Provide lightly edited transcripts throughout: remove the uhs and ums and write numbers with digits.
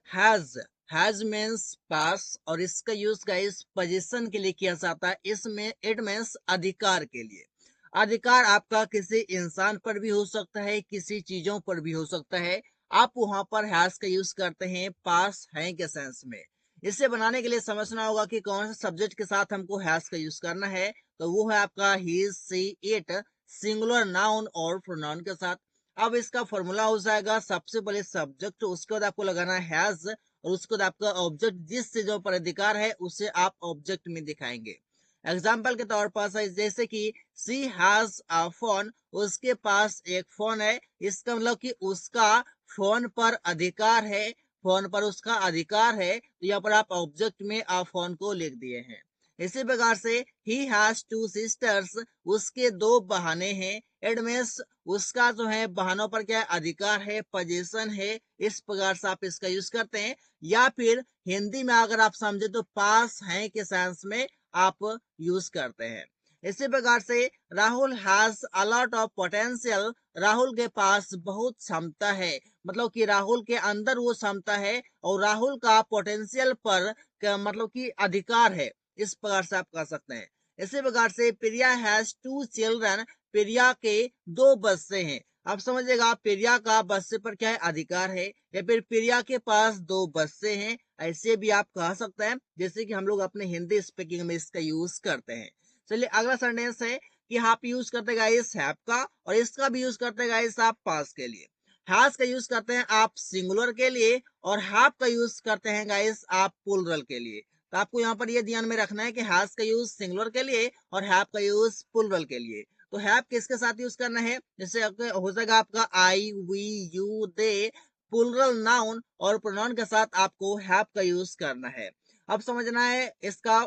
Has has means पास और इसका use guys position के लिए किया जाता है। इसमें इट मीन्स अधिकार के लिए। अधिकार आपका किसी इंसान पर भी हो सकता है, किसी चीजों पर भी हो सकता है। आप वहां पर हैज का यूज करते हैं पास है के सेंस में। इसे बनाने के लिए समझना होगा कि कौन से सब्जेक्ट के साथ हमको हैज का यूज करना है। तो वो है आपका ही, सी, इट, सिंगुलर नाउन और प्रोनाउन के साथ। अब इसका फॉर्मूला हो जाएगा, सबसे पहले सब्जेक्ट, उसके बाद आपको लगाना है हैज, और उसके बाद आपका ऑब्जेक्ट, जिस चीजों पर अधिकार है उसे आप ऑब्जेक्ट में दिखाएंगे। एग्जाम्पल के तौर पर जैसे कि सी हैज अ फोन, उसके पास एक फोन है। इसका मतलब कि उसका फोन पर अधिकार है, फोन पर उसका अधिकार है। तो यहाँ पर आप ऑब्जेक्ट में आप फोन को लिख दिए हैं। इसी प्रकार से ही हैज टू सिस्टर्स, उसके दो बहनें हैं। इट मीन्स उसका जो है बहनों पर क्या अधिकार है, पोजीशन है। इस प्रकार से आप इसका यूज करते हैं। या फिर हिंदी में अगर आप समझे तो पास है के सेंस में आप यूज करते हैं। इसी प्रकार से Rahul has a lot of potential, Rahul के पास बहुत क्षमता है। मतलब कि राहुल के अंदर वो क्षमता है और राहुल का पोटेंशियल पर मतलब कि अधिकार है। इस प्रकार से आप कह सकते हैं। इसी प्रकार से प्रिया हैज टू चिल्ड्रन, प्रिया के दो बच्चे हैं। आप समझिएगा प्रिया का बच्चे पर क्या है, अधिकार है। या फिर प्रिया के पास दो बच्चे हैं, ऐसे भी आप कह सकते हैं, जैसे कि हम लोग अपने हिंदी स्पीकिंग में इसका यूज करते हैं। चलिए अगला सेंटेंस है कि आप यूज करते गाइस हैव का, और इसका भी यूज करते गाइस आप पास के लिए। हैज का यूज करते हैं आप सिंगुलर के लिए, और हैव का यूज करते हैं गाइस आप प्लूरल के लिए। तो आपको यहाँ पर ये ध्यान में रखना है कि हैज का यूज सिंगुलर के लिए और हैव का यूज प्लूरल के लिए। तो हैव किसके साथ यूज करना है, जैसे हो जाएगा आपका I, we, you, they, plural noun और प्रोनाउन के साथ आपको हैव का यूज करना है। अब समझना है इसका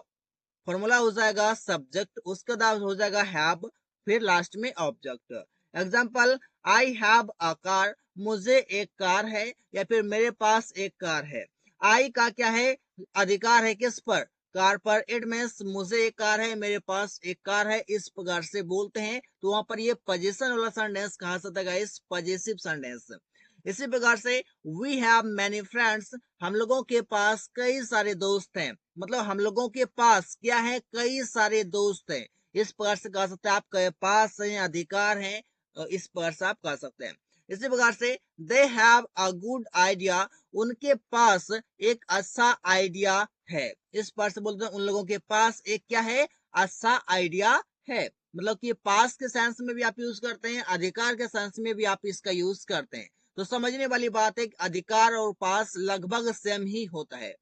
फॉर्मूला हो जाएगा सब्जेक्ट, उसके बाद हो जाएगा हैव, फिर लास्ट में object. Example, I have a car, मुझे एक कार है, या फिर मेरे पास एक कार है। आई का क्या है, अधिकार है किस पर, कार पर। इट मीन्स मुझे एक कार है, मेरे पास एक कार है, इस प्रकार से बोलते हैं। तो वहां पर ये पोजीशन वाला सेंटेंस कहा जाता है इस पॉजिटिव सेंटेंस। इसी प्रकार से वी हैव मैनी फ्रेंड्स, हम लोगों के पास कई सारे दोस्त हैं। मतलब हम लोगों के पास क्या है, कई सारे दोस्त हैं। इस प्रकार से कह सकते हैं, आपके पास है अधिकार है। इस प्रकार से आप कह सकते हैं। इसी प्रकार से they have a good idea, उनके पास एक अच्छा आइडिया है। इस प्रकार से बोलते हैं उन लोगों के पास एक क्या है, अच्छा आइडिया है। मतलब कि पास के सेंस में भी आप यूज करते हैं, अधिकार के सेंस में भी आप इसका यूज करते हैं। तो समझने वाली बात है कि अधिकार और पास लगभग सेम ही होता है।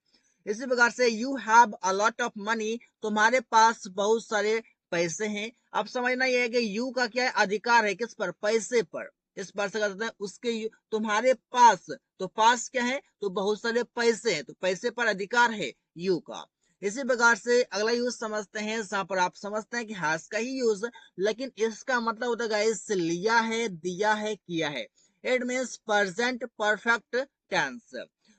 इसी प्रकार से you have a lot of money, तुम्हारे पास बहुत सारे पैसे हैं। अब समझना यह है कि यू का क्या है, अधिकार है किस पर, पैसे पर। इस पर से कहते हैं उसके तुम्हारे पास, तो पास क्या है, तो बहुत सारे पैसे हैं, तो पैसे पर अधिकार है यू का। इसी प्रकार से अगला यूज समझते हैं, जहां पर आप समझते हैं कि हैज का ही यूज, लेकिन इसका मतलब होता है गाइस लिया है, दिया है, किया है। It means present perfect tense.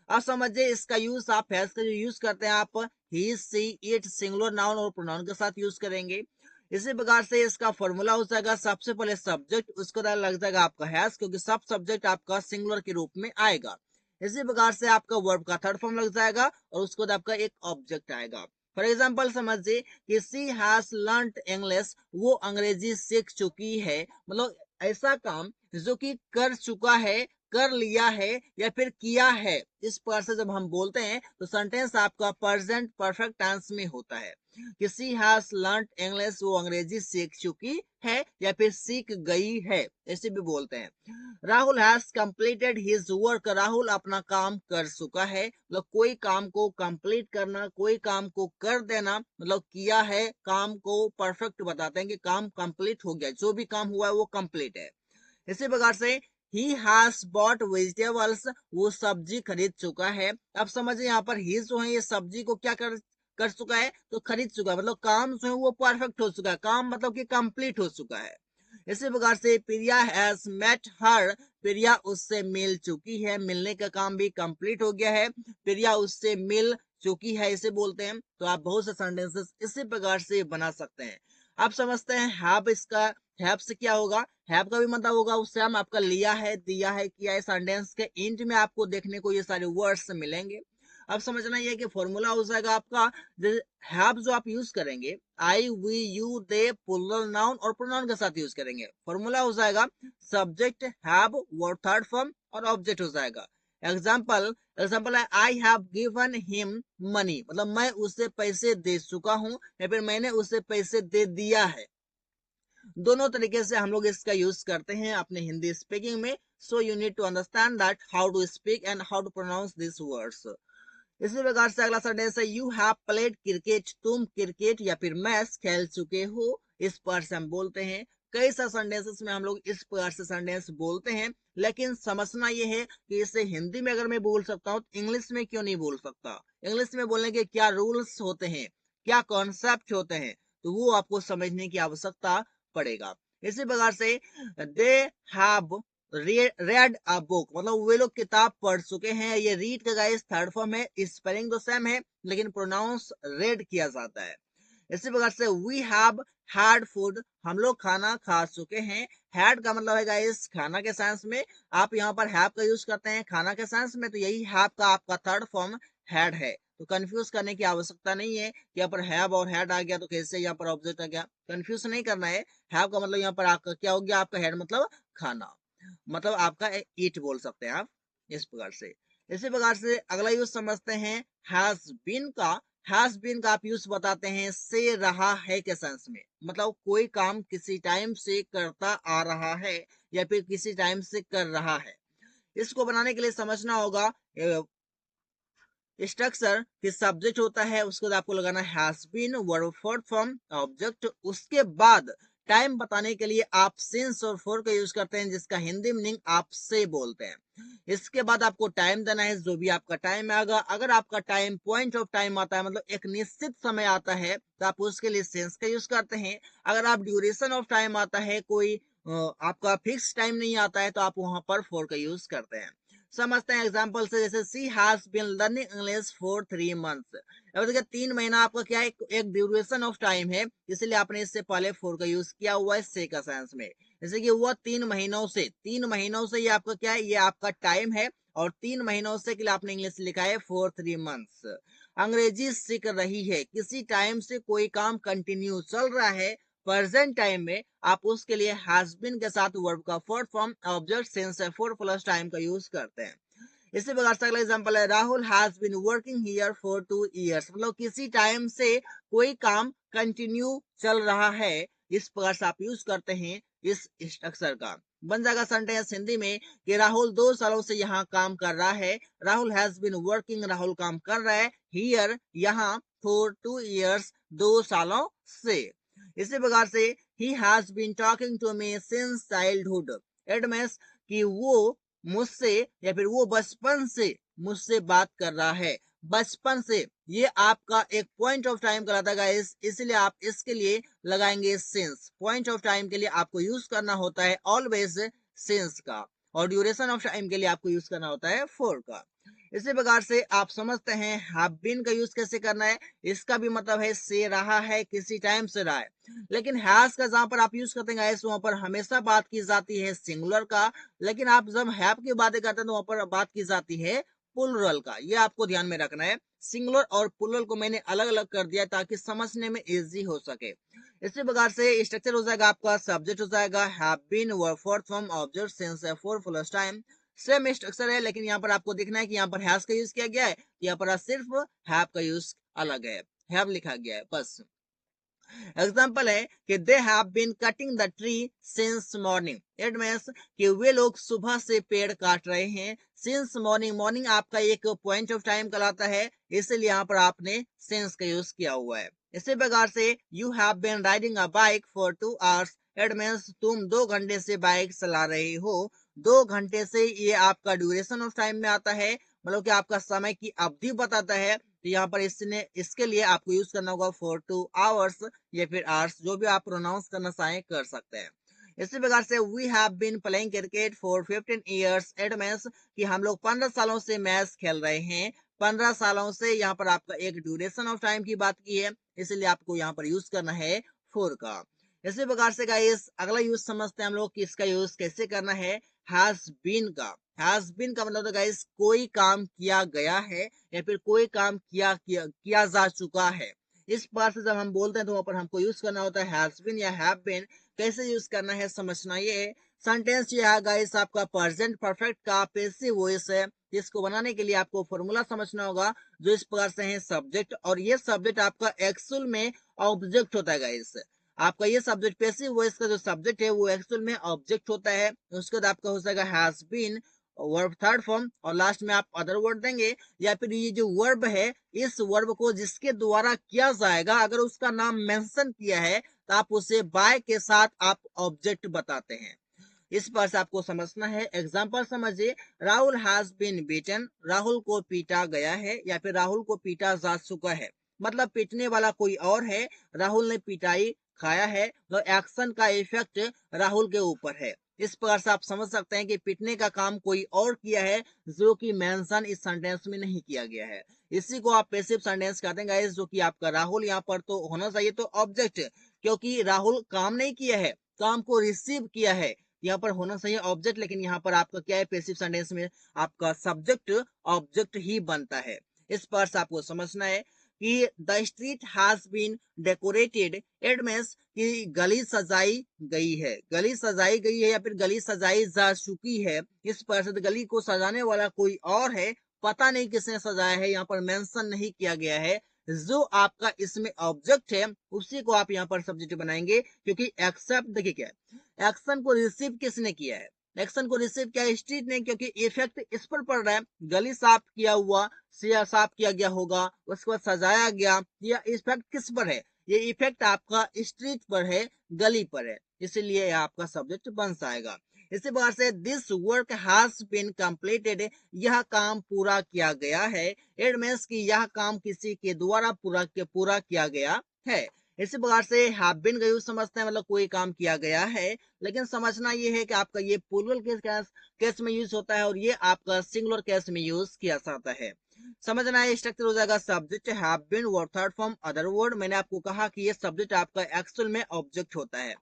अब समझिए इसका यूज आप हैज का जो यूज करते हैं आप ही, सी, इट, सिंगुलर नाउन और प्रोनाउन के साथ यूज करेंगे। इसी प्रकार से इसका फॉर्मूला हो जाएगा, सबसे पहले सब्जेक्ट, उसके बाद लग जाएगा आपका हैज, क्योंकि सब सब्जेक्ट आपका सिंगुलर के रूप में आएगा। इसी प्रकार से आपका वर्ब का थर्ड फॉर्म लग जाएगा, और उसके बाद आपका एक ऑब्जेक्ट आएगा। फॉर एग्जाम्पल समझिए कि सी हैज लर्न इंग्लिश, वो अंग्रेजी सीख चुकी है। मतलब ऐसा काम जो कि कर चुका है, कर लिया है, या फिर किया है। इस प्रकार से जब हम बोलते हैं तो सेंटेंस आपका प्रेजेंट परफेक्ट टेंस में होता है। कि सी हैज लर्न इंग्लिश, वो अंग्रेजी सीख चुकी है या फिर सीख गई है, ऐसे भी बोलते हैं। Rahul has completed his work, Rahul अपना काम कर चुका है। मतलब कोई काम को कंप्लीट करना, कोई काम को कर देना, मतलब किया है, काम को परफेक्ट बताते हैं कि काम कंप्लीट हो गया, जो भी काम हुआ है वो कंप्लीट है। इसी प्रकार से ही हैज बॉट वेजिटेबल्स, वो सब्जी खरीद चुका है। अब समझिए यहाँ पर ही जो है ये सब्जी को क्या कर चुका है, तो खरीद चुका है। मतलब काम जो है वो परफेक्ट हो चुका है, काम मतलब कि कंप्लीट हो चुका है। इसी प्रकार से प्रिया हैज मेट हर, प्रिया उससे मिल चुकी है, मिलने का काम भी कंप्लीट हो गया है। प्रिया उससे मिल चुकी है, इसे बोलते हैं। तो आप बहुत से सेंटेंसेस इसी प्रकार से बना सकते हैं। आप समझते हैं हैव, इसका हैव से क्या होगा, हैव का भी मतलब होगा उससे हम आपका लिया है, दिया है, किया है। सेंटेंस के एंड में आपको देखने को ये सारे वर्ड्स मिलेंगे। अब समझना ये कि फॉर्मूला हो जाएगा आपका हैव जो आप यूज करेंगे, I, we, you, they, plural noun और प्रोनाउन के साथ यूज करेंगे। फॉर्मूला हो जाएगा subject have, verb third form और ऑब्जेक्ट हो जाएगा। एग्जाम्पल एग्जाम्पल है I have given him money, मतलब मैं उसे पैसे दे चुका हूं या फिर मैंने उसे पैसे दे दिया है। दोनों तरीके से हम लोग इसका यूज करते हैं अपने हिंदी स्पीकिंग में। So you need to understand that how to speak and how to pronounce this words. इसी प्रकार से अगला सेंटेंस है यू हैव प्लेड क्रिकेट, तुम क्रिकेट या फिर मैच खेल चुके हो। इस प्रकार से हम बोलते हैं। कई सारे सेंटेंसेस में हम लोग इस प्रकार से सेंटेंस बोलते हैं, लेकिन समझना यह है कि इसे हिंदी में अगर मैं बोल सकता हूँ तो इंग्लिश में क्यों नहीं बोल सकता। इंग्लिश में बोलने के क्या रूल्स होते हैं, क्या कॉन्सेप्ट होते हैं, तो वो आपको समझने की आवश्यकता पड़ेगा। इसी प्रकार से they have read a book, मतलब वे लोग किताब पढ़ चुके हैं। ये रीड का गाइस थर्ड फॉर्म है, स्पेलिंग तो सेम है लेकिन प्रोनाउंस रेड किया जाता है। इसी प्रकार से वी हैव हैड फूड, हम लोग खाना खा चुके हैं। हैड का मतलब है गाइस खाना के सेंस में, आप यहाँ पर हैव का यूज करते हैं खाना के सेंस में, तो यही हैव का आपका थर्ड फॉर्म हैड है। तो कंफ्यूज करने की आवश्यकता नहीं है कि यहाँ पर हैव और हैड आ गया तो कैसे यहाँ पर ऑब्जेक्ट आ गया, कंफ्यूज नहीं करना है। हैव का मतलब यहाँ पर आपका क्या हो गया, आपका हैड मतलब खाना, मतलब आपका ईट बोल सकते हैं आप इस प्रकार से। इसी प्रकार से अगला यूज समझते हैं हैज बीन का। हैज बीन का आप यूज बताते हैं से रहा है के सेंस में, मतलब कोई काम किसी टाइम से करता आ रहा है या फिर किसी टाइम से कर रहा है। इसको बनाने के लिए समझना होगा स्ट्रक्चर कि सब्जेक्ट होता है, उसके बाद आपको लगाना has been, verb fourth form, object. उसके बाद टाइम बताने के लिए आप सिंस और फॉर का यूज करते हैं, जिसका हिंदी मीनिंग आप से बोलते हैं। इसके बाद आपको टाइम देना है, जो भी आपका टाइम आएगा। अगर आपका टाइम पॉइंट ऑफ टाइम आता है, मतलब एक निश्चित समय आता है, तो आप उसके लिए सिंस का यूज करते हैं। अगर आप ड्यूरेशन ऑफ टाइम आता है, कोई आपका फिक्स टाइम नहीं आता है, तो आप वहां पर फॉर का यूज करते हैं। समझते हैं एग्जाम्पल से, जैसे she has been learning English for 3 months. अब देखिए 3 महीना आपका क्या है, एक ड्यूरेशन ऑफ टाइम है, इसलिए आपने इससे पहले फॉर का यूज किया हुआ है से का सेंस में। जैसे कि वह 3 महीनों से ये आपका क्या है, ये आपका टाइम है, और 3 महीनों से के लिए आपने इंग्लिश लिखा है फॉर 3 मंथ्स। अंग्रेजी सीख रही है, किसी टाइम से कोई काम कंटिन्यू चल रहा है प्रेजेंट टाइम में, आप उसके लिए हैज बीन के साथ वर्ब का fourth form object since four plus time का यूज करते हैं। इसी प्रकार से अगला एग्जांपल है Rahul has been working here for 2 years, मतलब किसी टाइम से कोई काम कंटिन्यू चल रहा है। इस प्रकार से आप यूज करते हैं इस स्ट्रक्चर का। बन जाएगा सेंटेंस हिंदी में कि राहुल 2 सालों से यहाँ काम कर रहा है। Rahul has been working, Rahul काम कर रहा है, हियर यहाँ, फॉर 2 इयर्स 2 सालों से। इसी प्रकार से ही has been talking to me since childhood, it means कि वो मुझसे या फिर वो बचपन से मुझसे बात कर रहा है, बचपन से। ये आपका एक पॉइंट ऑफ टाइम कहलाता है गाइस, इसलिए आप इसके लिए लगाएंगे सिंस। पॉइंट ऑफ टाइम के लिए आपको यूज करना होता है ऑलवेज सिंस का, और ड्यूरेशन ऑफ टाइम के लिए आपको यूज करना होता है फॉर का। इसी प्रकार से आप समझते हैं हैव बीन का यूज कैसे करना है। इसका भी मतलब है से रहा है, किसी टाइम से रहा है। लेकिन हैज का जहां पर आप यूज करते हैं वहां पर हमेशा बात की जाती है सिंगुलर का, लेकिन आप जब हैव की बातें करते हैं तो वहां पर बात की जाती है प्लूरल का। ये आपको ध्यान में रखना है। सिंगुलर और प्लूरल को मैंने अलग अलग कर दिया ताकि समझने में इजी हो सके। इसी प्रकार से स्ट्रक्चर हो जाएगा आपका, सब्जेक्ट हो जाएगा have been, verb fourth form, object since four plus time. Same structure है, लेकिन यहाँ पर आपको दिखना है कि यहाँ पर हैज का यूज किया गया है, यहाँ पर सिर्फ हैव का यूज अलग है, हैव लिखा गया है बस। एग्जाम्पल है कि they have been cutting the tree since morning, it means कि वे लोग सुबह से पेड़ काट रहे हैं। सिंस मॉर्निंग, मॉर्निंग आपका एक पॉइंट ऑफ टाइम कहलाता है, इसलिए यहाँ पर आपने सिंस का यूज किया हुआ है। इसी प्रकार से you have been riding a bike for 2 hours, it means तुम 2 घंटे से बाइक चला रहे हो। 2 घंटे से ये आपका ड्यूरेशन ऑफ टाइम में आता है, मतलब कि आपका समय की अवधि बताता है। तो यहाँ पर इसके लिए आपको यूज करना होगा फॉर 2 आवर्स या फिर आवर्स, जो भी आप प्रोनाउंस करना चाहें कर सकते हैं। इसी प्रकार से we have been playing cricket for 15 years, it means कि हम लोग 15 सालों से मैच खेल रहे हैं। 15 सालों से यहाँ पर आपका एक ड्यूरेशन ऑफ टाइम की बात की है, इसलिए आपको यहाँ पर यूज करना है फॉर का। इसी प्रकार से गाइस अगला यूज समझते हैं हम लोग कि इसका यूज कैसे करना है। हैज बीन का मतलब तो गाइस कोई काम किया गया है या फिर कोई काम किया जा चुका है। इस बार से जब हम बोलते हैं तो वहां पर हमको यूज करना होता है हैज बीन या हैव बीन। कैसे यूज करना है समझना ये है। सेंटेंस ये है गाइस आपका प्रेजेंट परफेक्ट का पैसिव वॉइस है। इसको बनाने के लिए आपको फॉर्मूला समझना होगा जो इस प्रकार से है सब्जेक्ट, और ये सब्जेक्ट आपका एक्चुअल में ऑब्जेक्ट होता है गाइस। आपका ये सब्जेक्ट पैसिव वॉइस का जो सब्जेक्ट है वो एक्चुअल में ऑब्जेक्ट होता है। उसके बाद आपका हो जाएगा has been verb third form, और लास्ट में आप अदर वर्ड देंगे, या फिर ये जो वर्ब है इस वर्ब को जिसके द्वारा किया जाएगा अगर उसका नाम मेंशन किया है तो आप उसे बाय के साथ आप ऑब्जेक्ट बताते हैं। इस पर से आपको समझना है। एग्जाम्पल समझिए, Rahul has been beaten, Rahul को पीटा गया है या फिर राहुल को पीटा जा चुका है। मतलब पीटने वाला कोई और है, राहुल ने पिटाई खाया है, तो एक्शन का इफेक्ट राहुल के ऊपर है। इस प्रकार से आप समझ सकते हैं कि पीटने का काम कोई और किया है जो कि मेंशन इस सेंटेंस में नहीं किया गया है। इसी को आप पैसिव सेंटेंस कहते हैं गाइस, जो कि आपका राहुल यहाँ पर तो होना चाहिए तो ऑब्जेक्ट, क्योंकि राहुल काम नहीं किया है, काम को रिसीव किया है। यहाँ पर होना चाहिए ऑब्जेक्ट, लेकिन यहाँ पर आपका क्या है पैसिव सेंटेंस में आपका सब्जेक्ट ऑब्जेक्ट ही बनता है। इस पर से आपको समझना है कि the street has been decorated, it means कि गली सजाई गई है, गली सजाई गई है या फिर गली सजाई जा चुकी है। इस पर से गली को सजाने वाला कोई और है, पता नहीं किसने सजाया है, यहाँ पर मेंशन नहीं किया गया है। जो आपका इसमें ऑब्जेक्ट है उसी को आप यहाँ पर सब्जेक्ट बनाएंगे, क्योंकि एक्सेप्ट देखिए क्या है, एक्शन को रिसीव किसने किया है, एक्शन को रिसीव किया स्ट्रीट ने, क्योंकि इफेक्ट इस पर पड़ रहा है। गली साफ किया हुआ, साफ किया गया होगा, उसके बाद सजाया गया, यह इफेक्ट किस पर है, ये इफेक्ट आपका स्ट्रीट पर है, गली पर है, इसीलिए आपका सब्जेक्ट बन जाएगा। इसी प्रकार से this work has been completed, यह काम पूरा किया गया है। इट मींस कि यह काम किसी के द्वारा पूरा किया गया है। इसी प्रकार से हैव बीन का यूज समझते हैं मतलब कोई काम किया गया है, लेकिन समझना ये है कि आपका ये प्लूरल केस में यूज होता है और ये आपका सिंगुलर केस में यूज किया जाता है। समझना है स्ट्रक्चर हो जाएगा subject have been verb third form other word. मैंने आपको कहा कि ये सब्जेक्ट आपका एक्चुअल में ऑब्जेक्ट होता है।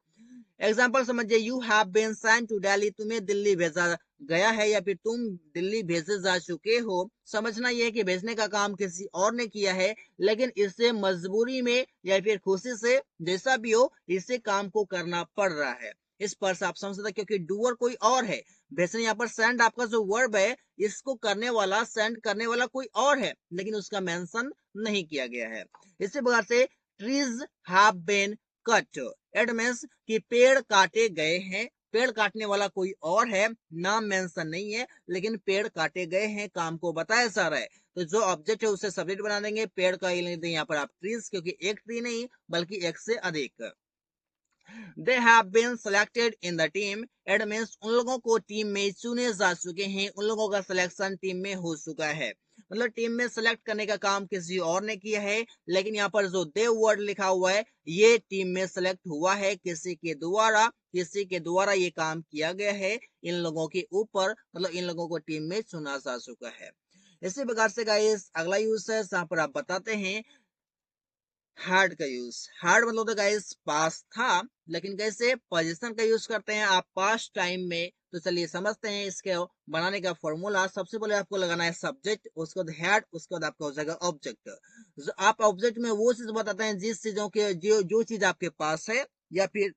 एग्जाम्पल समझिए, you have been sent to Delhi, तुम्हें दिल्ली भेजा गया है या फिर तुम दिल्ली भेजे जा चुके हो। समझना यह है कि भेजने का काम किसी और ने किया है, लेकिन इसे मजबूरी में या फिर खुशी से जैसा भी हो इसे काम को करना पड़ रहा है। इस पर से आप समझ सकते, क्योंकि डूअर कोई और है, भेजने यहाँ पर सेंड आपका जो वर्ब है इसको करने वाला सेंड करने वाला कोई और है, लेकिन उसका मेंशन नहीं किया गया है। इसी प्रकार से trees have been cut, it means कि पेड़ काटे गए हैं, पेड़ काटने वाला कोई और है, नाम मेंशन नहीं है, लेकिन पेड़ काटे गए हैं, काम को बताया जा रहा है। तो जो ऑब्जेक्ट है उसे सब्जेक्ट बना देंगे, पेड़ का यहाँ पर आप ट्रीज, क्योंकि एक ट्री नहीं बल्कि एक से अधिक। They have been selected in the team, it means उन लोगों को टीम में चुने जा चुके हैं, उन लोगों का सिलेक्शन टीम में हो चुका है। मतलब टीम में सेलेक्ट करने का काम किसी और ने किया है, लेकिन यहाँ पर जो दे वर्ड लिखा हुआ है ये टीम में सेलेक्ट हुआ है किसी के द्वारा ये काम किया गया है इन लोगों के ऊपर, मतलब इन लोगों को टीम में चुना जा चुका है। इसी प्रकार से गाइस अगला यूज है जहां पर आप बताते हैं हार्ड का यूज। हार्ड मतलब तो गाइस पास था, लेकिन कैसे पोजीशन का यूज करते हैं आप पास्ट टाइम में। तो चलिए समझते हैं इसके बनाने का फॉर्मूला। सबसे पहले आपको लगाना है सब्जेक्ट, उसके बाद हैड, उसके बाद आपका हो जाएगा ऑब्जेक्ट। आप ऑब्जेक्ट में वो चीज बताते हैं जिस चीजों के जो चीज आपके पास है या फिर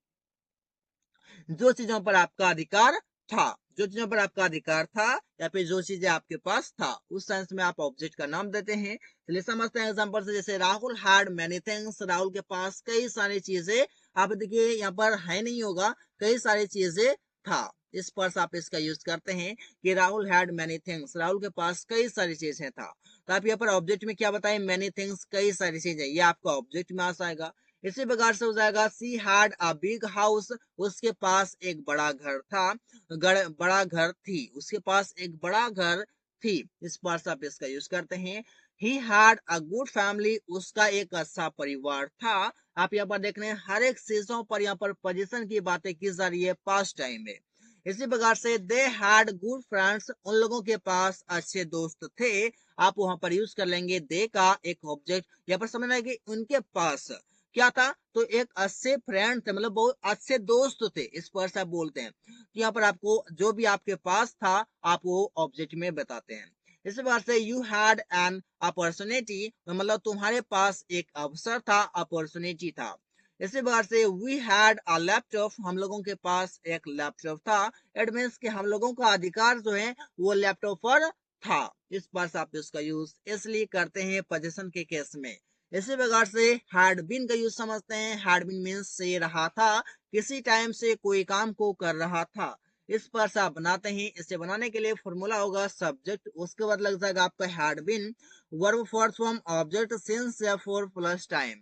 जो चीजों पर आपका अधिकार था, जो चीजों पर आपका अधिकार था या फिर जो चीजें आपके पास था, उस सेंस में आप ऑब्जेक्ट का नाम देते हैं। चलिए समझते हैं एग्जांपल से, जैसे Rahul had many things, Rahul के पास कई सारी चीजें। आप देखिए यहाँ पर है नहीं होगा, कई सारी चीजें था। इस पर आप इसका यूज करते हैं कि Rahul had many things, Rahul के पास कई सारी चीजें था। तो आप यहाँ पर ऑब्जेक्ट में क्या बताएं, मैनी थिंग्स, कई सारी चीजें, ये आपका ऑब्जेक्ट में आ जाएगा। इसी प्रकार से हो जाएगा she had a big house, उसके पास एक बड़ा घर था, बड़ा घर थी, उसके पास एक बड़ा घर थी। इस बार से आप इसका यूज करते हैं। He had a good family, उसका एक अच्छा परिवार था। आप यहाँ पर देख रहे हैं हर एक चीजों पर यहाँ पर पोजीशन की बातें की जा रही है पास्ट टाइम में। इसी प्रकार से दे हैड गुड फ्रेंड्स, उन लोगों के पास अच्छे दोस्त थे। आप वहां पर यूज कर लेंगे दे का एक ऑब्जेक्ट। यहाँ पर समझना है कि उनके पास, क्या था, तो एक अच्छे फ्रेंड थे, मतलब बहुत अच्छे दोस्त थे, इस पर से आप बोलते हैं। तो यहाँ पर आपको जो भी आपके पास था आप वो ऑब्जेक्ट में बताते हैं। इस बार से यू हैड एन अपॉर्चुनिटी, मतलब तुम्हारे पास एक अवसर था, अपॉर्चुनिटी था। इसी प्रकार से वी हैड अ लैपटॉप, हम लोगों के पास एक लैपटॉप था। इट मीन्स कि हम लोगों का अधिकार जो है वो लैपटॉप पर था। इस पर से आप इसका यूज इसलिए करते हैं पोजीशन के केस में। इसी प्रकार से हैड बीन का यूज समझते हैं। हैड बीन मीन्स से रहा था, किसी टाइम से कोई काम को कर रहा था। इस पर से आप बनाते हैं। इसे बनाने के लिए फॉर्मूला होगा सब्जेक्ट, उसके बाद लग जाएगा आपका had been, verb fourth form object since या फॉर प्लस टाइम।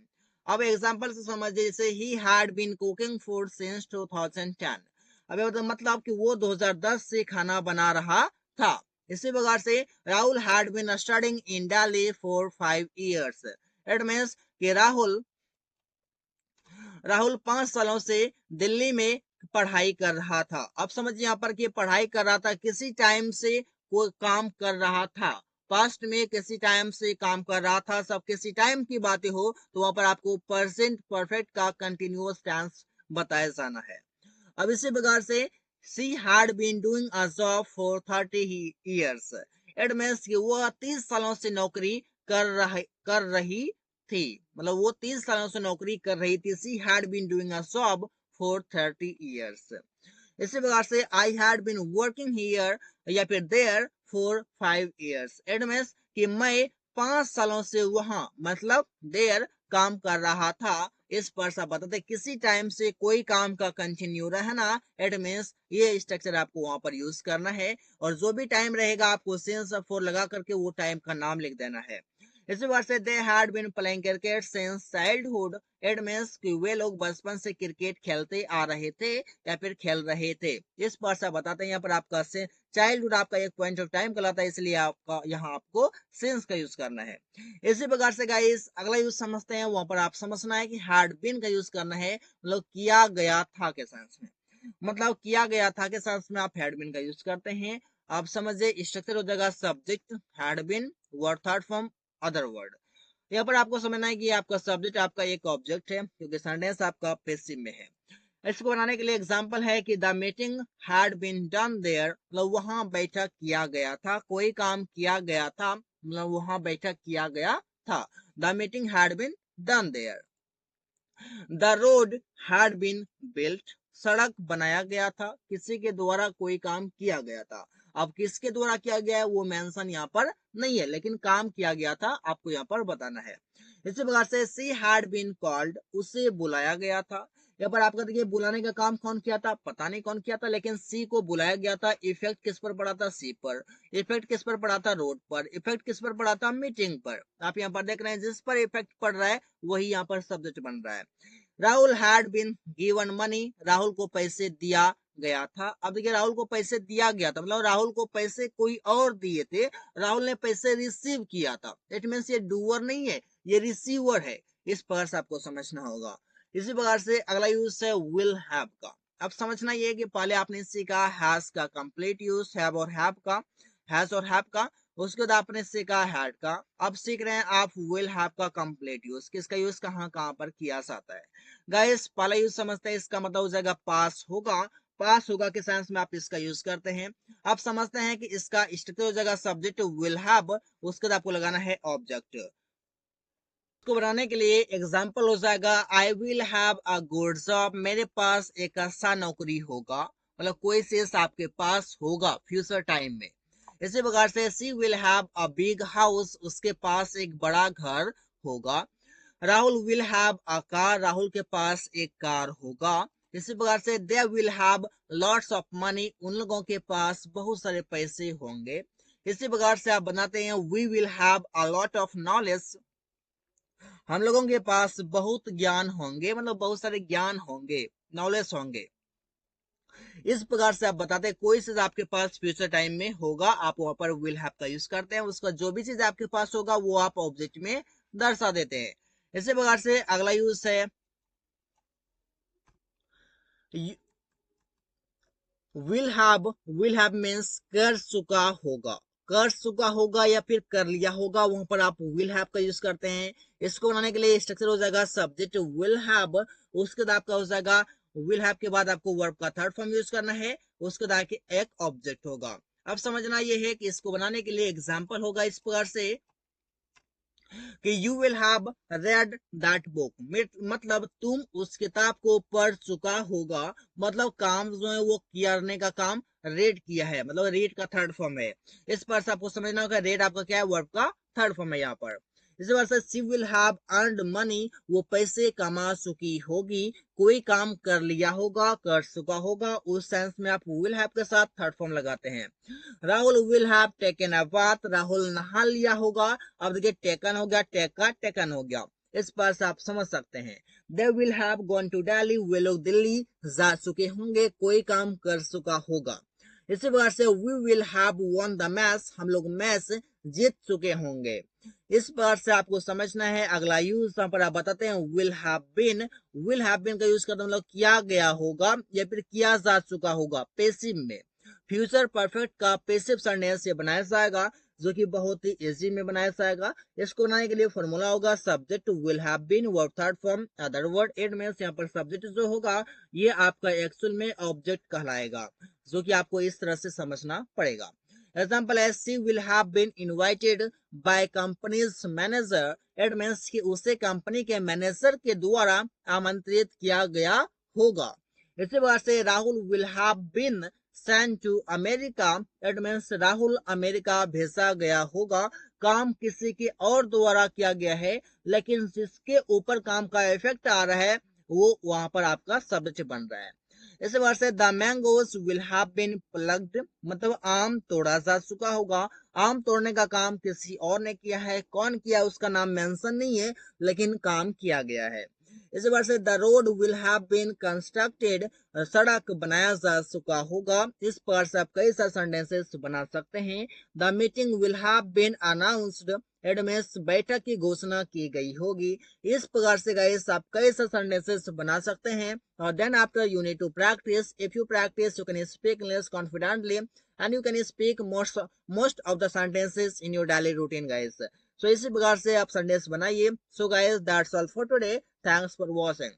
अब एग्जांपल से समझिए, जैसे ही had been cooking food since 2010। अब मतलब कि वो 2010 से खाना बना रहा था। इसी प्रकार से Rahul had been studying in Delhi for 5 years। It means कि राहुल 5 सालों से दिल्ली में पढ़ाई कर रहा था। अब समझिए यहाँ पर कि पढ़ाई कर रहा था, किसी टाइम से कोई काम कर रहा था। पास्ट में किसी टाइम से काम कर रहा था। सब किसी टाइम की बातें हो तो वहां पर आपको प्रेजेंट परफेक्ट का कंटिन्यूअस टेंस बताया जाना है। अब इसी प्रकार से she had been doing a job for 30 years। It means कि वो 30 सालों से नौकरी कर रही थी, मतलब वो 30 सालों से नौकरी कर रही थी। She had been doing a job for 30 years। इसी प्रकार से I had been working here या फिर there for 5 years। It means कि मैं 5 सालों से वहां, मतलब देयर काम कर रहा था। इस पर सब बताते किसी टाइम से कोई काम का कंटिन्यू रहना। इट मीन्स ये स्ट्रक्चर आपको वहां पर यूज करना है, और जो भी टाइम रहेगा आपको सिंस फॉर लगा करके वो टाइम का नाम लिख देना है। इसी बार से they had been playing cricket since childhood. It means कि वे लोग बचपन से क्रिकेट खेलते आ रहे थे या फिर खेल रहे थे। इस पर से बताते हैं यहाँ पर आपका चाइल्डहुड आपका एक पॉइंट ऑफ टाइम कहलाता है, इसलिए आपका यहाँ आपको सिंस का यूज करना है। इसी प्रकार से गाइस अगला यूज समझते हैं। वहां पर आप समझना है कि हैड बीन का यूज करना है, मतलब किया गया था के सेंस में। मतलब किया गया था के सेंस में आप हैड बीन का यूज करते हैं। आप समझिए स्ट्रक्चर हो जाएगा subject had been, word third form other word. यहाँ पर आपको समझना है कि आपका सब्जेक्ट आपका एक ऑब्जेक्ट है, क्योंकि सेंटेंस आपका पैसिव में है। इसको बनाने के लिए एग्जांपल है कि the meeting had been done there, मतलब वहां बैठक किया गया था, कोई काम किया गया था, मतलब वहां बैठक किया गया था। The meeting had been done there. The road had been built, सड़क बनाया गया था, किसी के द्वारा कोई काम किया गया था। अब किसके द्वारा किया गया है वो मेंशन यहाँ पर नहीं है, लेकिन काम किया गया था आपको यहाँ पर बताना है। इसी प्रकार से सी हैड बीन कॉल्ड, उसे बुलाया गया था। यहाँ पर आपका देखिए बुलाने का काम कौन किया था, पता नहीं कौन किया था, लेकिन सी को बुलाया गया था। इफेक्ट किस पर पड़ा था, सी पर। इफेक्ट किस पर पड़ा था, रोड पर। इफेक्ट किस पर पड़ा था, मीटिंग पर। आप यहाँ पर देख रहे हैं जिस पर इफेक्ट पड़ रहा है वही यहाँ पर सब्जेक्ट बन रहा है। Rahul had been given money, Rahul को पैसे दिया गया था। अब देखिए राहुल को पैसे दिया गया था, मतलब राहुल को पैसे कोई और दिए थे, राहुल ने पैसे रिसीव किया था। इट मीन्स ये डूअर नहीं है, ये रिसीवर है। इस प्रकार से आपको समझना होगा। इसी प्रकार से अगला यूज है विल हैव का। अब समझना ये कि पहले आपने सीखा हैज का कंप्लीट यूज, हैव और हैव का, हैज और हैव का। उसके बाद आपने सीखा हैड का। अब सीख रहे हैं आप विल हैव का कंप्लीट यूज, किसका यूज कहाँ कहाँ पर किया जाता है। गाइस पहला यूज समझते हैं, इसका मतलब हो जाएगा पास होगा। पास होगा के सेंस में आप इसका यूज करते हैं। आप समझते हैं कि इसका स्ट्रक्चर हो जाएगा सब्जेक्ट विल हैव, उसके बाद आपको लगाना है ऑब्जेक्ट। इसको बनाने के लिए एग्जाम्पल हो जाएगा I will have a good job, मेरे पास एक अच्छा नौकरी होगा, मतलब कोई चीज आपके पास होगा फ्यूचर टाइम में। इसी प्रकार से she will have a big house, उसके पास एक बड़ा घर होगा। Rahul will have a car, Rahul के पास एक कार होगा। इसी प्रकार से they will have lots of money, उन लोगों के पास बहुत सारे पैसे होंगे। इसी प्रकार से आप बनाते हैं we will have a lot of knowledge, हम लोगों के पास बहुत ज्ञान होंगे, मतलब बहुत सारे ज्ञान होंगे, नॉलेज होंगे। इस प्रकार से आप बताते हैं कोई चीज आपके पास फ्यूचर टाइम में होगा, आप वहां पर विल हैव का यूज करते हैं। उसका जो भी चीज आपके पास होगा वो आप ऑब्जेक्ट में दर्शा देते हैं। इसी प्रकार से अगला यूज है will have. Will have means कर चुका होगा, कर चुका होगा या फिर कर लिया होगा, वहां पर आप विल हैव का यूज करते हैं। इसको बनाने के लिए स्ट्रक्चर हो जाएगा सब्जेक्ट विल हैव, उसके बाद आपका हो जाएगा विल हैव के बाद आपको वर्ब का थर्ड फॉर्म यूज करना है, उसके बाद एक ऑब्जेक्ट होगा। अब समझना ये है कि इसको बनाने के लिए एग्जाम्पल होगा इस प्रकार से कि you will have read that book, मतलब तुम उस किताब को पढ़ चुका होगा, मतलब काम जो है वो करने का काम रेड किया है, मतलब रेड का थर्ड फॉर्म है। इस पर से आपको समझना होगा रेड आपका क्या है, वर्ब का थर्ड फॉर्म है यहाँ पर। इसी बार से she will have earned money, वो पैसे कमा चुकी होगी, कोई काम कर लिया होगा, कर चुका होगा, उस सेंस में आप विल हैव के साथ थर्ड फॉर्म लगाते हैं। Rahul will have taken a bath, Rahul नहा लिया होगा। अब देखिए टेकन हो गया, टेका टेकन हो गया, इस पर से आप समझ सकते हैं। They will have gone to Delhi, वे लोग दिल्ली जा चुके होंगे, कोई काम कर चुका होगा। इसी प्रकार से we will have won the match, हम लोग मैच जीत चुके होंगे। इस बार से आपको समझना है। अगला यूज यहाँ पर आप बताते हैं will have been, will have been का यूज करते मतलब किया गया होगा या फिर किया जा चुका होगा पैसिव में। फ्यूचर परफेक्ट का पैसिव सेंटेंस से बनाया जाएगा, जो कि बहुत ही इजी में बनाया जाएगा। इसको बनाने के लिए फॉर्मूला होगा subject will have been, verb third form other word. It means यहाँ पर सब्जेक्ट जो होगा ये आपका एक्चुअल में ऑब्जेक्ट कहलाएगा, जो कि आपको इस तरह से समझना पड़ेगा। एग्जाम्पल है she will have been invited by companies manager, it means कि उसे कंपनी के मैनेजर के द्वारा आमंत्रित किया गया होगा। इसी बात से Rahul will have been sent to America, it means Rahul America भेजा गया होगा। काम किसी के और द्वारा किया गया है, लेकिन जिसके ऊपर काम का इफेक्ट आ रहा है वो वहां पर आपका सब्जेक्ट बन रहा है। इस बार से the mangoes will have been plucked, मतलब आम तोड़ा जा चुका होगा। आम तोड़ने का काम किसी और ने किया है, कौन किया उसका नाम मेंशन नहीं है, लेकिन काम किया गया है। इस बार से the road will have been constructed, सड़क बनाया जा चुका होगा। इस पर से आप कई सारे सेंटेंसेस बना सकते हैं। The meeting will have been announced, एडमेंस बैठक की घोषणा की गई होगी। इस प्रकार से गाइस आप कई सारे सेंटेंसेस बना सकते हैं। और then after you need to practise, if you practise you can speak English confidently and you can speak most of the sentences in your daily routine guys. So इसी प्रकार से आप सेंटेंस बनाइए। So guys that's all for today, thanks for watching.